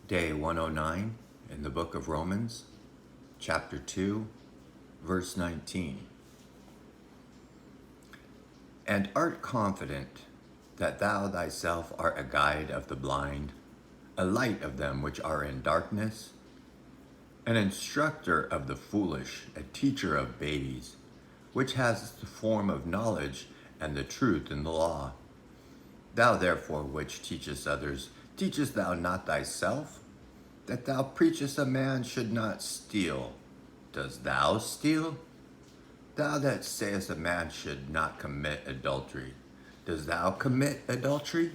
Day 109 in the book of Romans, chapter 2, verse 19. And art confident that thou thyself art a guide of the blind, a light of them which are in darkness, an instructor of the foolish, a teacher of babes, which has the form of knowledge and the truth in the law. Thou therefore which teachest others, teachest thou not thyself? That thou preachest a man should not steal. Dost thou steal? Thou that sayest a man should not commit adultery. Dost thou commit adultery?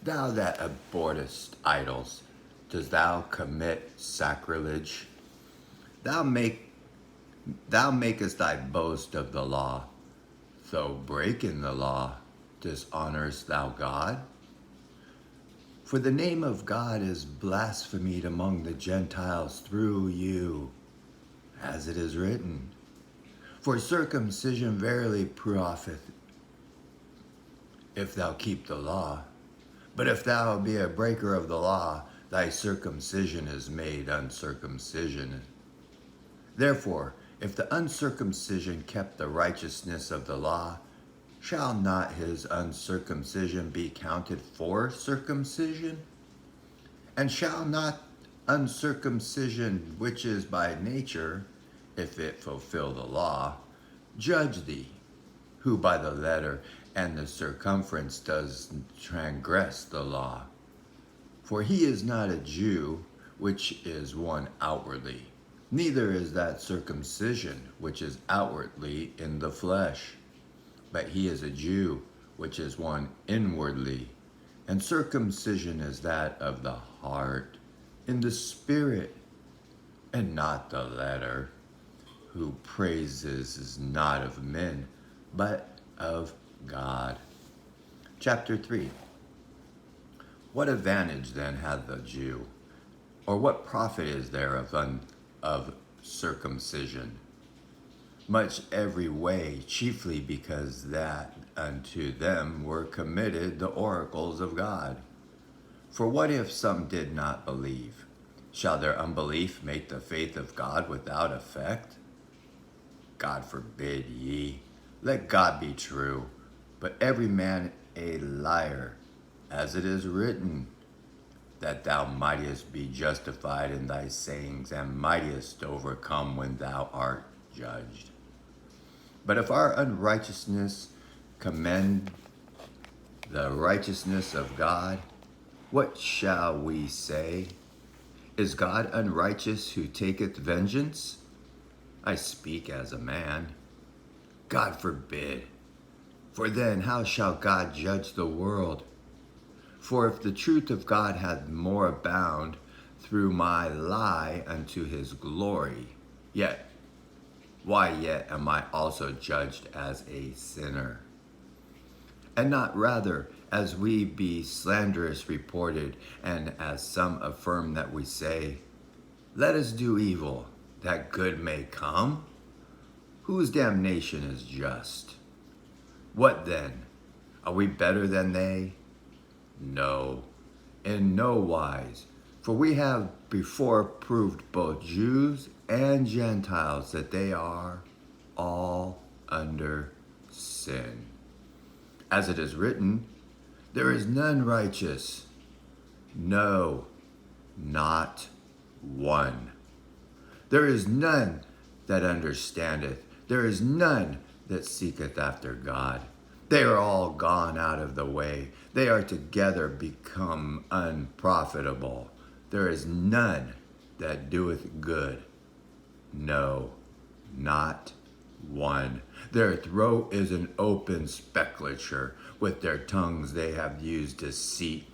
Thou that abhorrest idols, dost thou commit sacrilege? Thou makest thy boast of the law. Though breaking the law, dishonorest thou God? For the name of God is blasphemed among the Gentiles through you, as it is written. For circumcision verily profiteth, if thou keep the law. But if thou be a breaker of the law, thy circumcision is made uncircumcision. Therefore, if the uncircumcision kept the righteousness of the law, shall not his uncircumcision be counted for circumcision? And shall not uncircumcision, which is by nature, if it fulfill the law, judge thee, who by the letter and the circumference does transgress the law? For he is not a Jew, which is one outwardly, neither is that circumcision, which is outwardly in the flesh. But he is a Jew, which is one inwardly, and circumcision is that of the heart, in the spirit, and not the letter, who praises is not of men, but of God. Chapter 3. What advantage then hath the Jew, or what profit is there of circumcision? Much every way, chiefly because that unto them were committed the oracles of God. For what if some did not believe? Shall their unbelief make the faith of God without effect? God forbid ye. Let God be true, but every man a liar, as it is written, that thou mightest be justified in thy sayings, and mightest overcome when thou art judged. But if our unrighteousness commend the righteousness of God, what shall we say? Is God unrighteous who taketh vengeance? I speak as a man. God forbid. For then how shall God judge the world? For if the truth of God hath more abound through my lie unto his glory, why yet am I also judged as a sinner? And not rather as we be slanderous reported, and as some affirm that we say, let us do evil, that good may come? Whose damnation is just? What then? Are we better than they? No, in no wise. For we have before proved both Jews and Gentiles that they are all under sin. As it is written, there is none righteous, no, not one. There is none that understandeth, there is none that seeketh after God. They are all gone out of the way, they are together become unprofitable. There is none that doeth good, no, not one. Their throat is an open sepulchre. With their tongues they have used deceit.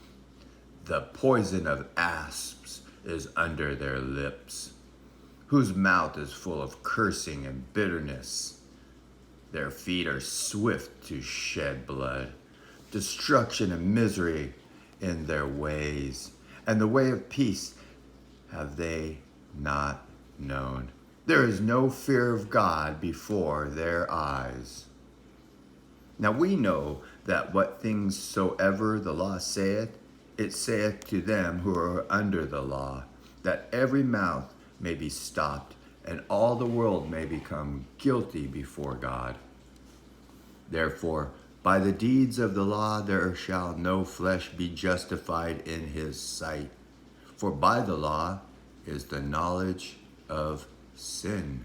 The poison of asps is under their lips, whose mouth is full of cursing and bitterness. Their feet are swift to shed blood. Destruction and misery in their ways, and the way of peace have they not known. There is no fear of God before their eyes. Now we know that what things soever the law saith, it saith to them who are under the law, that every mouth may be stopped, and all the world may become guilty before God. Therefore, by the deeds of the law there shall no flesh be justified in his sight. For by the law is the knowledge of sin.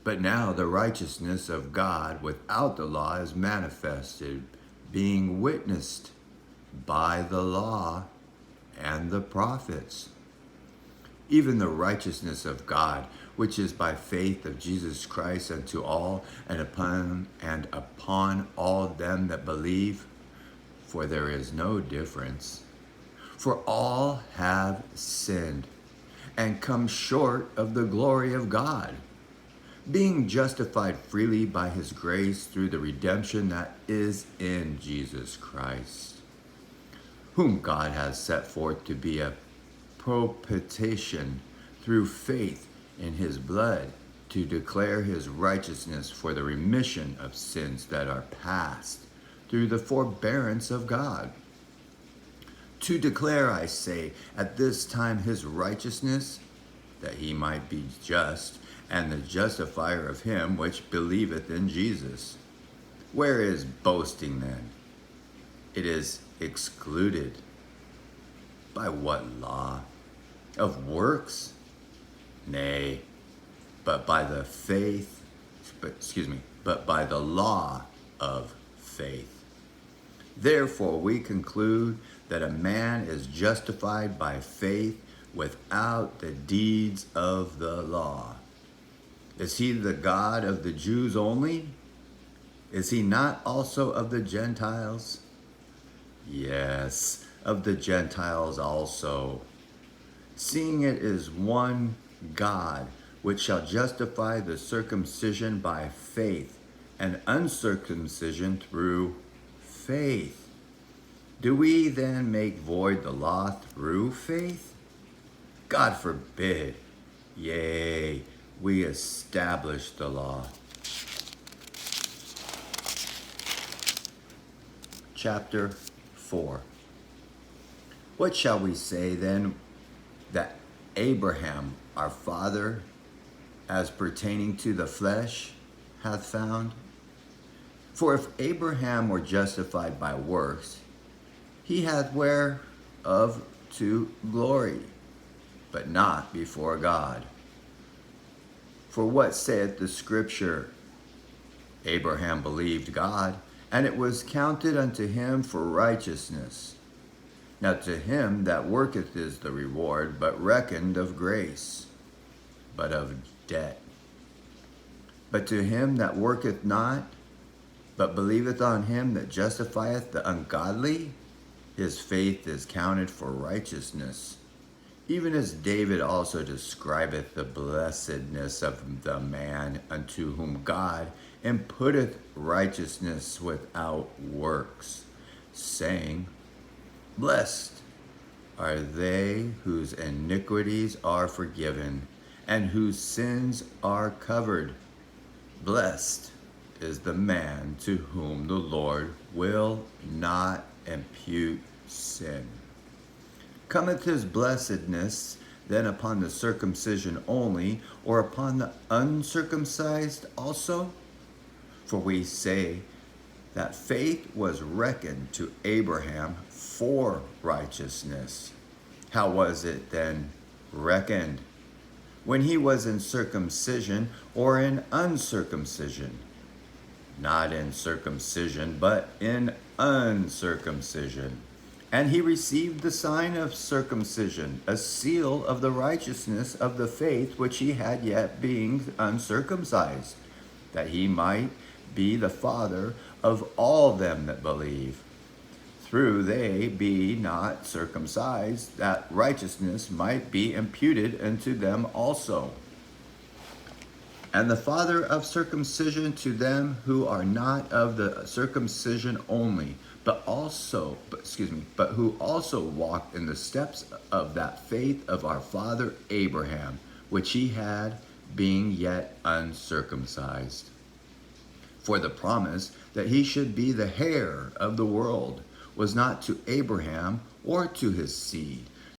But now the righteousness of God without the law is manifested, being witnessed by the law and the prophets, even the righteousness of God, which is by faith of Jesus Christ unto all and upon all them that believe, for there is no difference. For all have sinned and come short of the glory of God, being justified freely by his grace through the redemption that is in Jesus Christ, whom God has set forth to be a propitiation through faith in his blood, to declare his righteousness for the remission of sins that are past through the forbearance of God. To declare, I say, at this time his righteousness, that he might be just, and the justifier of him which believeth in Jesus. Where is boasting then? It is excluded. By what law? Of works? Nay, but by the law of faith. Therefore we conclude that a man is justified by faith without the deeds of the law. Is he the God of the Jews only? Is he not also of the Gentiles? Yes, of the Gentiles also. Seeing it is one God, which shall justify the circumcision by faith, and uncircumcision through faith. Do we then make void the law through faith? God forbid. Yea, we establish the law. Chapter 4. What shall we say then that Abraham, our father, as pertaining to the flesh, hath found? For if Abraham were justified by works, he hath whereof to glory, but not before God. For what saith the Scripture? Abraham believed God, and it was counted unto him for righteousness. Now to him that worketh is the reward, but reckoned of grace, but of debt. But to him that worketh not, but believeth on him that justifieth the ungodly, his faith is counted for righteousness. Even as David also describeth the blessedness of the man unto whom God imputeth righteousness without works, saying, Blessed are they whose iniquities are forgiven, and whose sins are covered. Blessed is the man to whom the Lord will not impute sin. Cometh his blessedness then upon the circumcision only, or upon the uncircumcised also? For we say that faith was reckoned to Abraham for righteousness. How was it then reckoned? When he was in circumcision or in uncircumcision? Not in circumcision, but in uncircumcision. And he received the sign of circumcision, a seal of the righteousness of the faith which he had yet being uncircumcised, that he might be the father of all them that believe, through they be not circumcised, that righteousness might be imputed unto them also. And the father of circumcision to them who are not of the circumcision only, but who also walk in the steps of that faith of our father Abraham, which he had, being yet uncircumcised. For the promise that he should be the heir of the world was not to Abraham or to his seed,